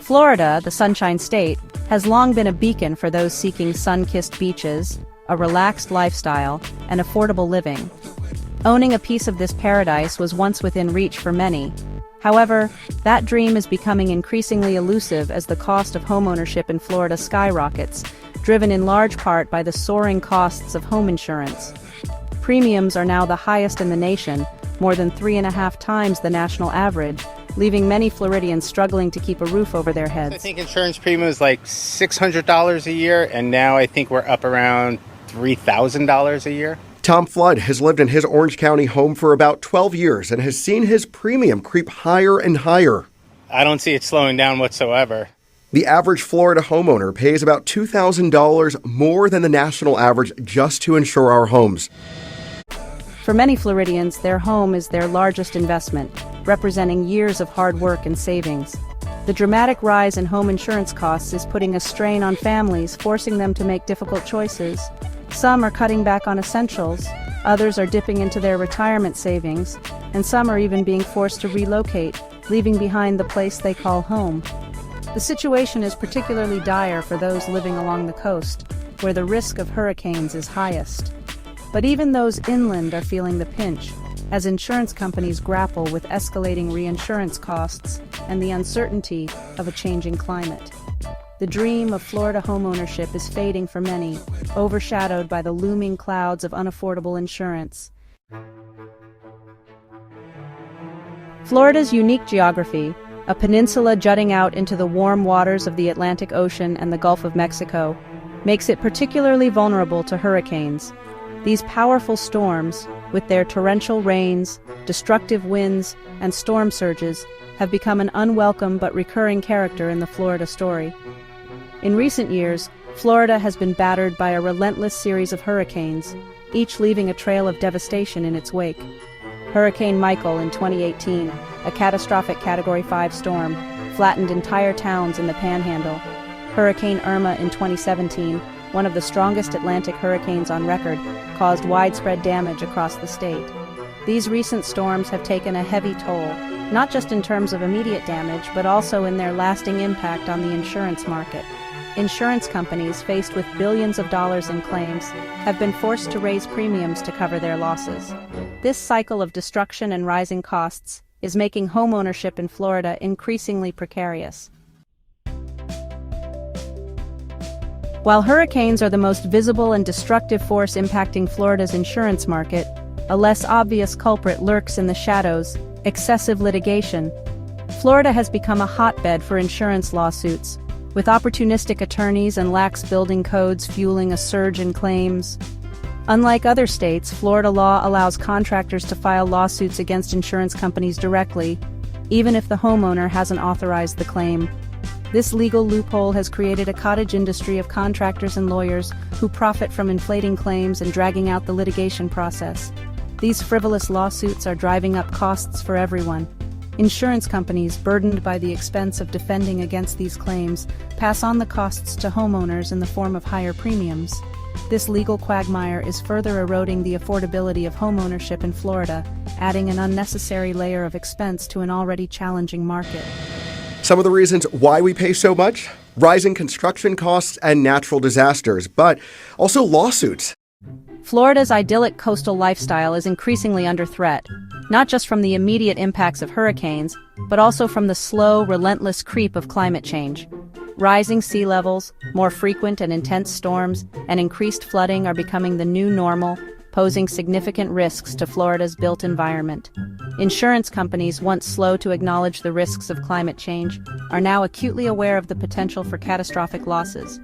Florida, the Sunshine State, has long been a beacon for those seeking sun-kissed beaches, a relaxed lifestyle, and affordable living. Owning a piece of this paradise was once within reach for many. However, that dream is becoming increasingly elusive as the cost of homeownership in Florida skyrockets, driven in large part by the soaring costs of home insurance. Premiums are now the highest in the nation, more than 3.5 times the national average, leaving many Floridians struggling to keep a roof over their heads. I think insurance premium is like $600 a year, and now I think we're up around $3,000 a year. Tom Flood has lived in his Orange County home for about 12 years and has seen his premium creep higher and higher. I don't see it slowing down whatsoever. The average Florida homeowner pays about $2,000 more than the national average just to insure our homes. For many Floridians, their home is their largest investment, representing years of hard work and savings. The dramatic rise in home insurance costs is putting a strain on families, forcing them to make difficult choices. Some are cutting back on essentials, others are dipping into their retirement savings, and some are even being forced to relocate, leaving behind the place they call home. The situation is particularly dire for those living along the coast, where the risk of hurricanes is highest. But even those inland are feeling the pinch, as insurance companies grapple with escalating reinsurance costs and the uncertainty of a changing climate. The dream of Florida homeownership is fading for many, overshadowed by the looming clouds of unaffordable insurance. Florida's unique geography, a peninsula jutting out into the warm waters of the Atlantic Ocean and the Gulf of Mexico, makes it particularly vulnerable to hurricanes. These powerful storms, with their torrential rains, destructive winds, and storm surges, have become an unwelcome but recurring character in the Florida story. In recent years, Florida has been battered by a relentless series of hurricanes, each leaving a trail of devastation in its wake. Hurricane Michael in 2018, a catastrophic Category 5 storm, flattened entire towns in the Panhandle. Hurricane Irma in 2017, one of the strongest Atlantic hurricanes on record, caused widespread damage across the state. These recent storms have taken a heavy toll, not just in terms of immediate damage, but also in their lasting impact on the insurance market. Insurance companies, faced with billions of dollars in claims, have been forced to raise premiums to cover their losses. This cycle of destruction and rising costs is making homeownership in Florida increasingly precarious. While hurricanes are the most visible and destructive force impacting Florida's insurance market, a less obvious culprit lurks in the shadows: excessive litigation. Florida has become a hotbed for insurance lawsuits, with opportunistic attorneys and lax building codes fueling a surge in claims. Unlike other states, Florida law allows contractors to file lawsuits against insurance companies directly, even if the homeowner hasn't authorized the claim. This legal loophole has created a cottage industry of contractors and lawyers who profit from inflating claims and dragging out the litigation process. These frivolous lawsuits are driving up costs for everyone. Insurance companies, burdened by the expense of defending against these claims, pass on the costs to homeowners in the form of higher premiums. This legal quagmire is further eroding the affordability of homeownership in Florida, adding an unnecessary layer of expense to an already challenging market. Some of the reasons why we pay so much: rising construction costs and natural disasters, but also lawsuits. Florida's idyllic coastal lifestyle is increasingly under threat, not just from the immediate impacts of hurricanes, but also from the slow, relentless creep of climate change. Rising sea levels, more frequent and intense storms, and increased flooding are becoming the new normal, posing significant risks to Florida's built environment. Insurance companies, once slow to acknowledge the risks of climate change, are now acutely aware of the potential for catastrophic losses.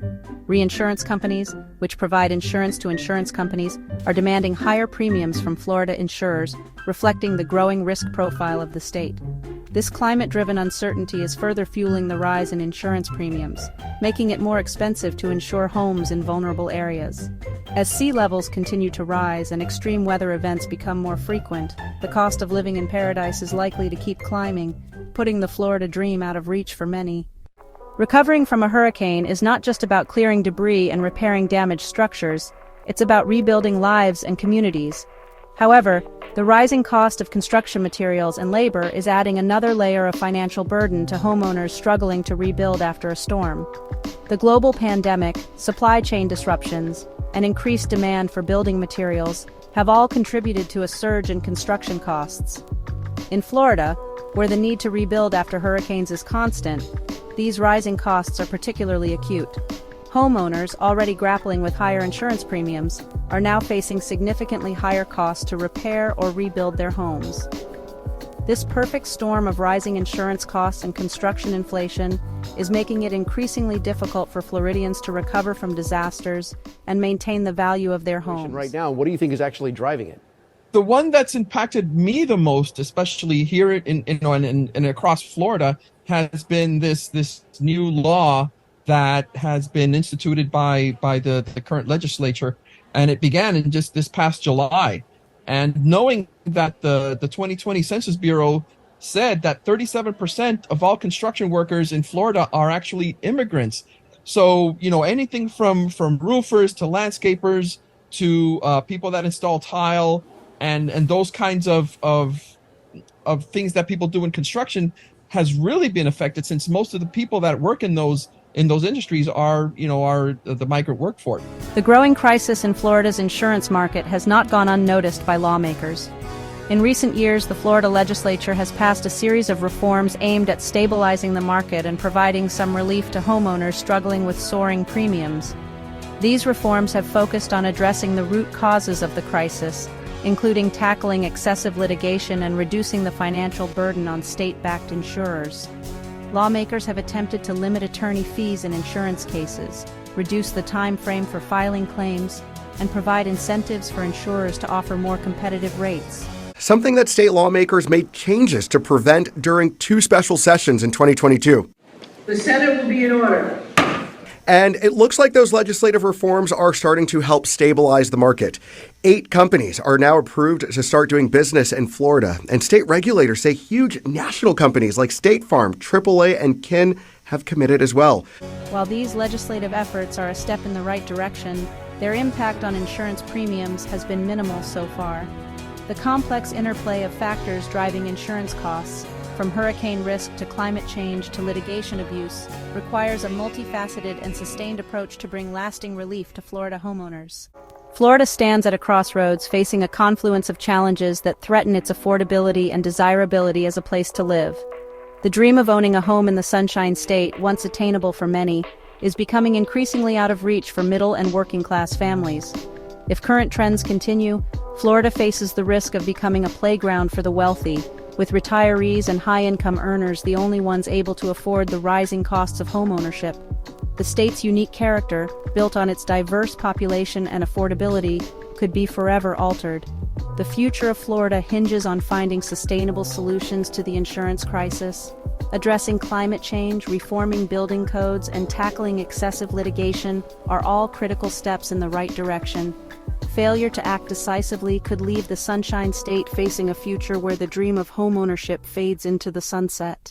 Reinsurance companies, which provide insurance to insurance companies, are demanding higher premiums from Florida insurers, reflecting the growing risk profile of the state. This climate-driven uncertainty is further fueling the rise in insurance premiums, making it more expensive to insure homes in vulnerable areas. As sea levels continue to rise and extreme weather events become more frequent, the cost of living in paradise is likely to keep climbing, putting the Florida dream out of reach for many. Recovering from a hurricane is not just about clearing debris and repairing damaged structures, it's about rebuilding lives and communities. However, the rising cost of construction materials and labor is adding another layer of financial burden to homeowners struggling to rebuild after a storm. The global pandemic, supply chain disruptions, and increased demand for building materials have all contributed to a surge in construction costs. In Florida, where the need to rebuild after hurricanes is constant, these rising costs are particularly acute. Homeowners, already grappling with higher insurance premiums, are now facing significantly higher costs to repair or rebuild their homes. This perfect storm of rising insurance costs and construction inflation is making it increasingly difficult for Floridians to recover from disasters and maintain the value of their homes. Right now, what do you think is actually driving it? The one that's impacted me the most, especially here in across Florida, has been this new law that has been instituted by the current legislature, and it began in just this past July. And knowing that the 2020 Census Bureau said that 37% of all construction workers in Florida are actually immigrants. So, anything from roofers to landscapers to people that install tile and those kinds of things that people do in construction has really been affected, since most of the people that work in those industries are the migrant workforce. The growing crisis in Florida's insurance market has not gone unnoticed by lawmakers. In recent years, the Florida legislature has passed a series of reforms aimed at stabilizing the market and providing some relief to homeowners struggling with soaring premiums. These reforms have focused on addressing the root causes of the crisis, including tackling excessive litigation and reducing the financial burden on state-backed insurers. Lawmakers have attempted to limit attorney fees in insurance cases, reduce the time frame for filing claims, and provide incentives for insurers to offer more competitive rates. Something that state lawmakers made changes to prevent during 2 special sessions in 2022. The Senate will be in order. And it looks like those legislative reforms are starting to help stabilize the market. 8 companies are now approved to start doing business in Florida, and state regulators say huge national companies like State Farm, AAA, and Kin have committed as well. While these legislative efforts are a step in the right direction, their impact on insurance premiums has been minimal so far. The complex interplay of factors driving insurance costs, from hurricane risk to climate change to litigation abuse, requires a multifaceted and sustained approach to bring lasting relief to Florida homeowners. Florida stands at a crossroads, facing a confluence of challenges that threaten its affordability and desirability as a place to live. The dream of owning a home in the Sunshine State, once attainable for many, is becoming increasingly out of reach for middle and working class families. If current trends continue, Florida faces the risk of becoming a playground for the wealthy, with retirees and high-income earners the only ones able to afford the rising costs of homeownership. The state's unique character, built on its diverse population and affordability, could be forever altered. The future of Florida hinges on finding sustainable solutions to the insurance crisis. Addressing climate change, reforming building codes, and tackling excessive litigation are all critical steps in the right direction. Failure to act decisively could leave the Sunshine State facing a future where the dream of homeownership fades into the sunset.